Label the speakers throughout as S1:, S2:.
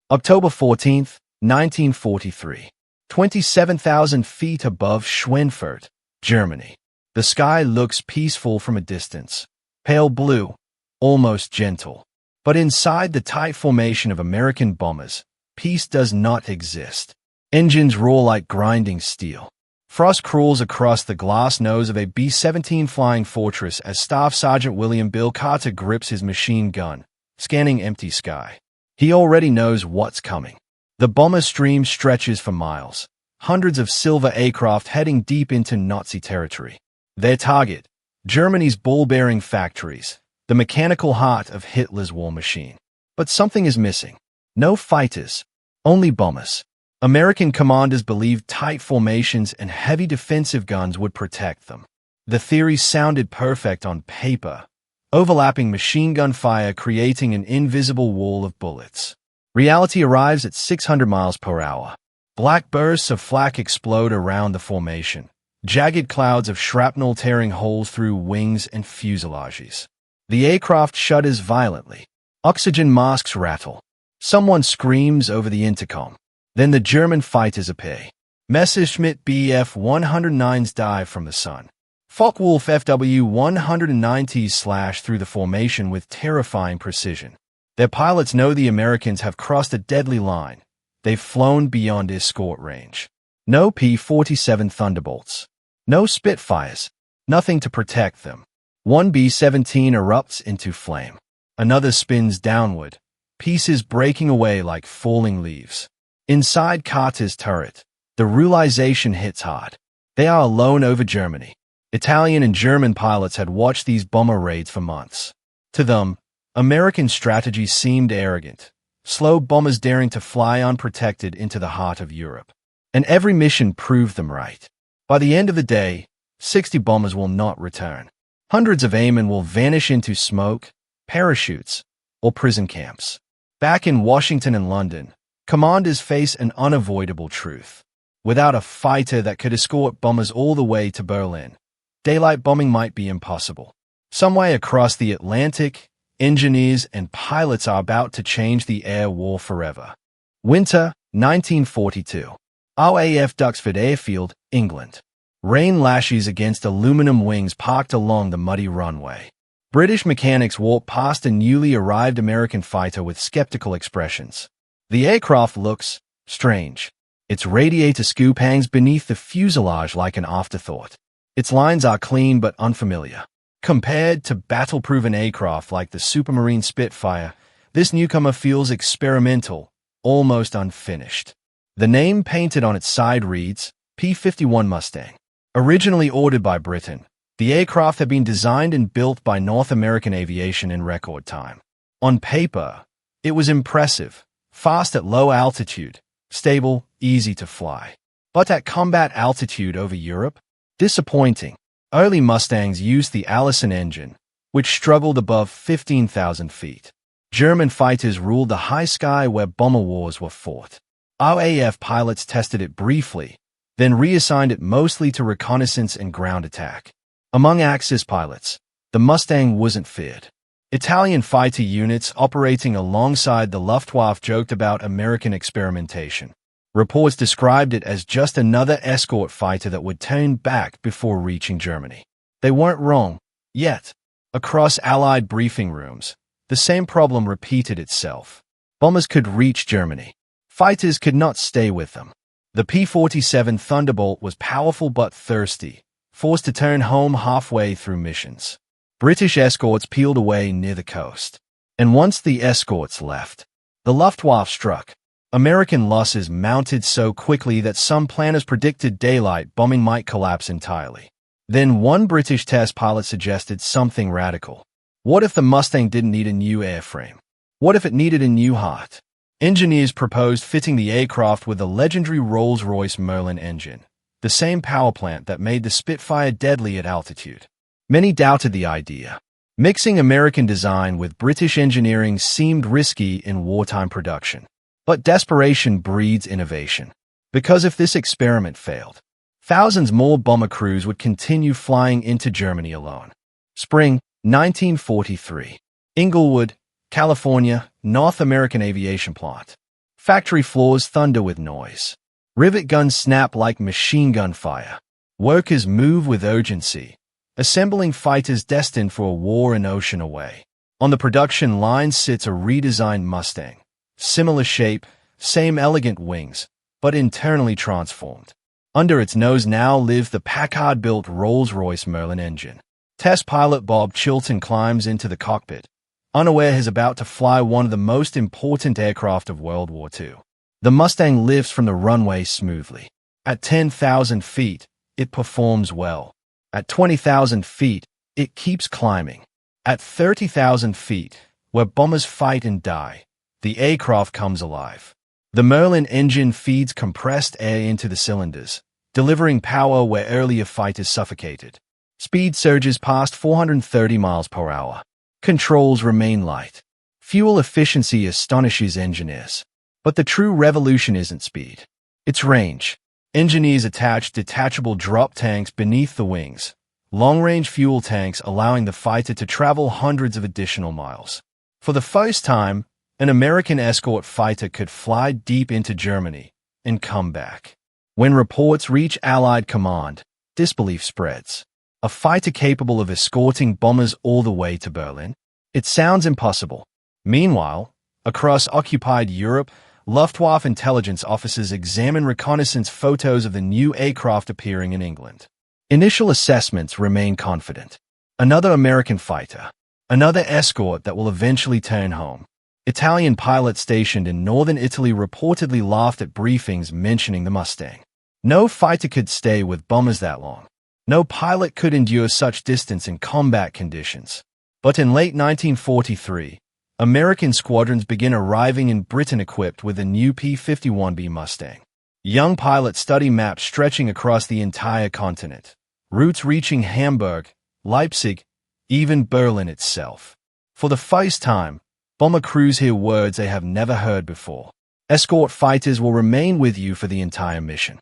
S1: October 14, 1943. 27,000 feet above Schweinfurt, Germany. The sky looks peaceful from a distance, pale blue, almost gentle. But inside the tight formation of American bombers, peace does not exist. Engines roar like grinding steel. Frost crawls across the glass nose of a B-17 Flying Fortress as Staff Sergeant William Bill Carter grips his machine gun, scanning empty sky. He already knows what's coming. The bomber stream stretches for miles, hundreds of silver aircraft heading deep into Nazi territory. Their target, Germany's ball-bearing factories, the mechanical heart of Hitler's war machine. But something is missing. No fighters, only bombers. American commanders believed tight formations and heavy defensive guns would protect them. The theory sounded perfect on paper, overlapping machine gun fire creating an invisible wall of bullets. Reality arrives at 600 miles per hour. Black bursts of flak explode around the formation, jagged clouds of shrapnel tearing holes through wings and fuselages. The aircraft shudders violently. Oxygen masks rattle. Someone screams over the intercom. Then the German fighters appear. Messerschmitt Bf-109s dive from the sun. Focke-Wulf FW-190s slash through the formation with terrifying precision. Their pilots know the Americans have crossed a deadly line. They've flown beyond escort range. No P-47 Thunderbolts. No Spitfires. Nothing to protect them. One B-17 erupts into flame. Another spins downward, pieces breaking away like falling leaves. Inside Carter's turret, the realization hits hard. They are alone over Germany. Italian and German pilots had watched these bomber raids for months. To them, American strategy seemed arrogant. Slow bombers daring to fly unprotected into the heart of Europe. And every mission proved them right. By the end of the day, 60 bombers will not return. Hundreds of airmen will vanish into smoke, parachutes, or prison camps. Back in Washington and London, commanders face an unavoidable truth. Without a fighter that could escort bombers all the way to Berlin, daylight bombing might be impossible. Some way across the Atlantic, engineers and pilots are about to change the air war forever. Winter, 1942. RAF Duxford Airfield, England. Rain lashes against aluminum wings parked along the muddy runway. British mechanics walk past a newly arrived American fighter with skeptical expressions. The aircraft looks strange. Its radiator scoop hangs beneath the fuselage like an afterthought. Its lines are clean but unfamiliar. Compared to battle-proven aircraft like the Supermarine Spitfire, this newcomer feels experimental, almost unfinished. The name painted on its side reads, P-51 Mustang. Originally ordered by Britain, the aircraft had been designed and built by North American Aviation in record time. On paper, it was impressive. Fast at low altitude, stable, easy to fly. But at combat altitude over Europe, disappointing. Early Mustangs used the Allison engine, which struggled above 15,000 feet. German fighters ruled the high sky where bomber wars were fought. RAF pilots tested it briefly, then reassigned it mostly to reconnaissance and ground attack. Among Axis pilots, the Mustang wasn't feared. Italian fighter units operating alongside the Luftwaffe joked about American experimentation. Reports described it as just another escort fighter that would turn back before reaching Germany. They weren't wrong, yet. Across Allied briefing rooms, the same problem repeated itself. Bombers could reach Germany. Fighters could not stay with them. The P-47 Thunderbolt was powerful but thirsty, forced to turn home halfway through missions. British escorts peeled away near the coast. And once the escorts left, the Luftwaffe struck. American losses mounted so quickly that some planners predicted daylight bombing might collapse entirely. Then one British test pilot suggested something radical. What if the Mustang didn't need a new airframe? What if it needed a new heart? Engineers proposed fitting the aircraft with the legendary Rolls-Royce Merlin engine, the same power plant that made the Spitfire deadly at altitude. Many doubted the idea. Mixing American design with British engineering seemed risky in wartime production. But desperation breeds innovation. Because if this experiment failed, thousands more bomber crews would continue flying into Germany alone. Spring, 1943. Inglewood, California, North American Aviation Plant. Factory floors thunder with noise. Rivet guns snap like machine gun fire. Workers move with urgency, assembling fighters destined for a war an ocean away. On the production line sits a redesigned Mustang. Similar shape, same elegant wings, but internally transformed. Under its nose now lives the Packard-built Rolls-Royce Merlin engine. Test pilot Bob Chilton climbs into the cockpit, unaware he's about to fly one of the most important aircraft of World War II. The Mustang lifts from the runway smoothly. At 10,000 feet, it performs well. At 20,000 feet, it keeps climbing. At 30,000 feet, where bombers fight and die, the aircraft comes alive. The Merlin engine feeds compressed air into the cylinders, delivering power where earlier fighters suffocated. Speed surges past 430 miles per hour. Controls remain light. Fuel efficiency astonishes engineers. But the true revolution isn't speed. It's range. Engineers attach detachable drop tanks beneath the wings, long-range fuel tanks allowing the fighter to travel hundreds of additional miles. For the first time, an American escort fighter could fly deep into Germany and come back. When reports reach Allied command, disbelief spreads. A fighter capable of escorting bombers all the way to Berlin? It sounds impossible. Meanwhile, across occupied Europe, Luftwaffe intelligence officers examine reconnaissance photos of the new aircraft appearing in England. Initial assessments remain confident. Another American fighter. Another escort that will eventually turn home. Italian pilots stationed in northern Italy reportedly laughed at briefings mentioning the Mustang. No fighter could stay with bombers that long. No pilot could endure such distance in combat conditions. But in late 1943, American squadrons begin arriving in Britain equipped with a new P-51 Mustang. Young pilots study maps stretching across the entire continent, routes reaching Hamburg, Leipzig, even Berlin itself. For the first time, bomber crews hear words they have never heard before. Escort fighters will remain with you for the entire mission.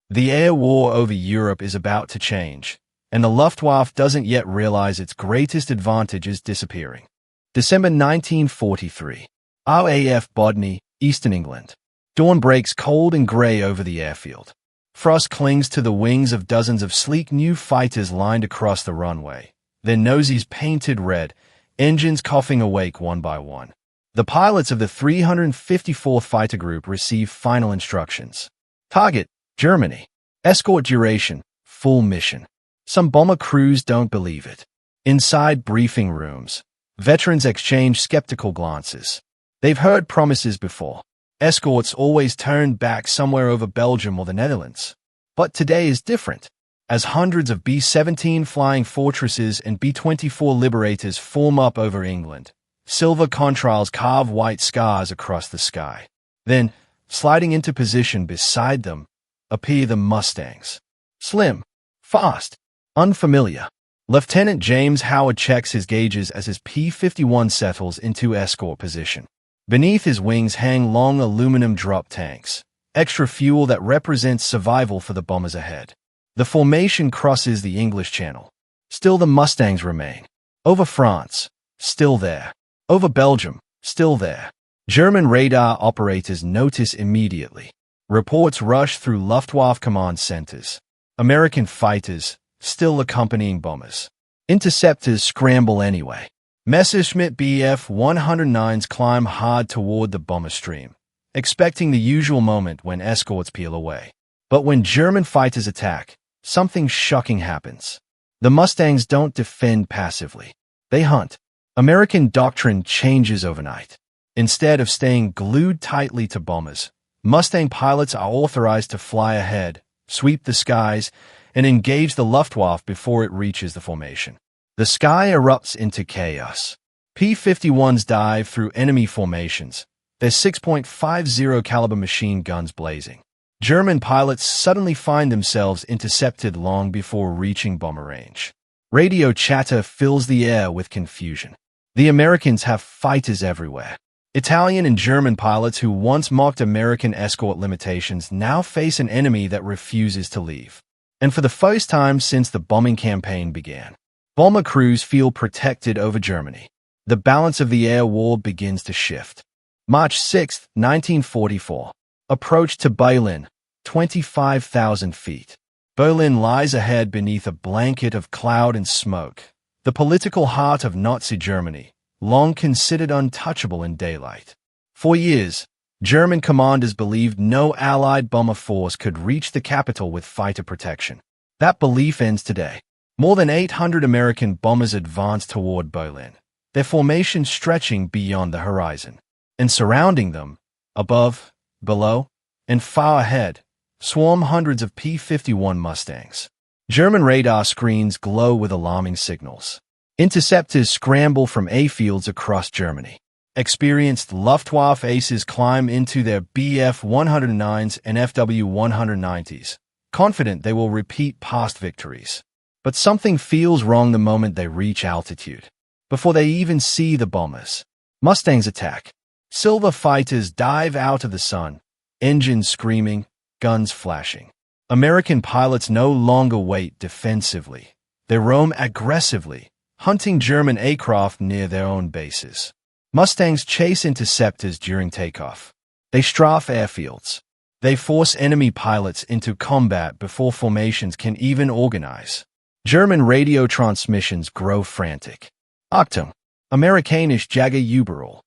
S1: The air war over Europe is about to change, and the Luftwaffe doesn't yet realize its greatest advantage is disappearing. December 1943. RAF Bodney, Eastern England. Dawn breaks cold and grey over the airfield. Frost clings to the wings of dozens of sleek new fighters lined across the runway, their noses painted red, engines coughing awake one by one. The pilots of the 354th Fighter Group receive final instructions. Target, Germany. Escort duration, full mission. Some bomber crews don't believe it. Inside briefing rooms, veterans exchange skeptical glances. They've heard promises before. Escorts always turn back somewhere over Belgium or the Netherlands. But today is different. As hundreds of B-17 Flying Fortresses and B-24 Liberators form up over England, silver contrails carve white scars across the sky. Then, sliding into position beside them, appear the Mustangs. Slim, fast, unfamiliar. Lieutenant James Howard checks his gauges as his P-51 settles into escort position. Beneath his wings hang long aluminum drop tanks, extra fuel that represents survival for the bombers ahead. The formation crosses the English Channel. Still the Mustangs remain. Over France, still there. Over Belgium, still there. German radar operators notice immediately. Reports rush through Luftwaffe command centers. American fighters, still accompanying bombers. Interceptors scramble anyway. Messerschmitt Bf-109s climb hard toward the bomber stream, expecting the usual moment when escorts peel away. But when German fighters attack, something shocking happens. The Mustangs don't defend passively. They hunt. American doctrine changes overnight. Instead of staying glued tightly to bombers, Mustang pilots are authorized to fly ahead, sweep the skies, and engage the Luftwaffe before it reaches the formation. The sky erupts into chaos. P-51s dive through enemy formations, their 6.50 caliber machine guns blazing. German pilots suddenly find themselves intercepted long before reaching bomber range. Radio chatter fills the air with confusion. The Americans have fighters everywhere. Italian and German pilots who once mocked American escort limitations now face an enemy that refuses to leave. And for the first time since the bombing campaign began, bomber crews feel protected over Germany. The balance of the air war begins to shift. March 6, 1944. Approach to Berlin, 25,000 feet. Berlin lies ahead beneath a blanket of cloud and smoke, the political heart of Nazi Germany, long considered untouchable in daylight. For years, German commanders believed no Allied bomber force could reach the capital with fighter protection. That belief ends today. More than 800 American bombers advance toward Berlin, their formation stretching beyond the horizon. And surrounding them, above, below, and far ahead, swarm hundreds of P-51 Mustangs. German radar screens glow with alarming signals. Interceptors scramble from airfields across Germany. Experienced Luftwaffe aces climb into their Bf-109s and Fw-190s, confident they will repeat past victories. But something feels wrong the moment they reach altitude. Before they even see the bombers, Mustangs attack. Silver fighters dive out of the sun, engines screaming, guns flashing. American pilots no longer wait defensively. They roam aggressively, hunting German aircraft near their own bases. Mustangs chase interceptors during takeoff. They strafe airfields. They force enemy pilots into combat before formations can even organize. German radio transmissions grow frantic. Achtung! Amerikanische Jäger überall.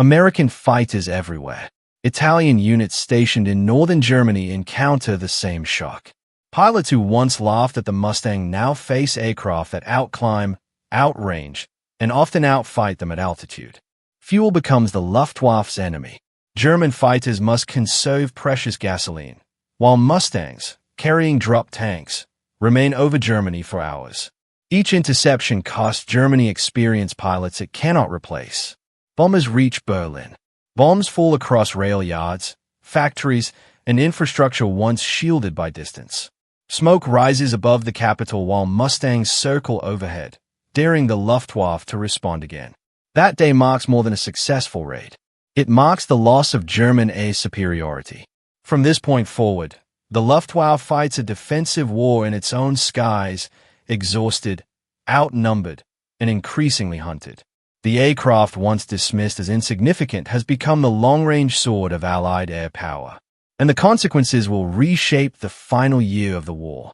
S1: American fighters everywhere. Italian units stationed in northern Germany encounter the same shock. Pilots who once laughed at the Mustang now face aircraft that outclimb, outrange, and often outfight them at altitude. Fuel becomes the Luftwaffe's enemy. German fighters must conserve precious gasoline, while Mustangs, carrying drop tanks, remain over Germany for hours. Each interception costs Germany experienced pilots it cannot replace. Bombers reach Berlin. Bombs fall across rail yards, factories, and infrastructure once shielded by distance. Smoke rises above the capital while Mustangs circle overhead, daring the Luftwaffe to respond again. That day marks more than a successful raid. It marks the loss of German air superiority. From this point forward, the Luftwaffe fights a defensive war in its own skies, exhausted, outnumbered, and increasingly hunted. The aircraft once dismissed as insignificant has become the long-range sword of Allied air power, and the consequences will reshape the final year of the war.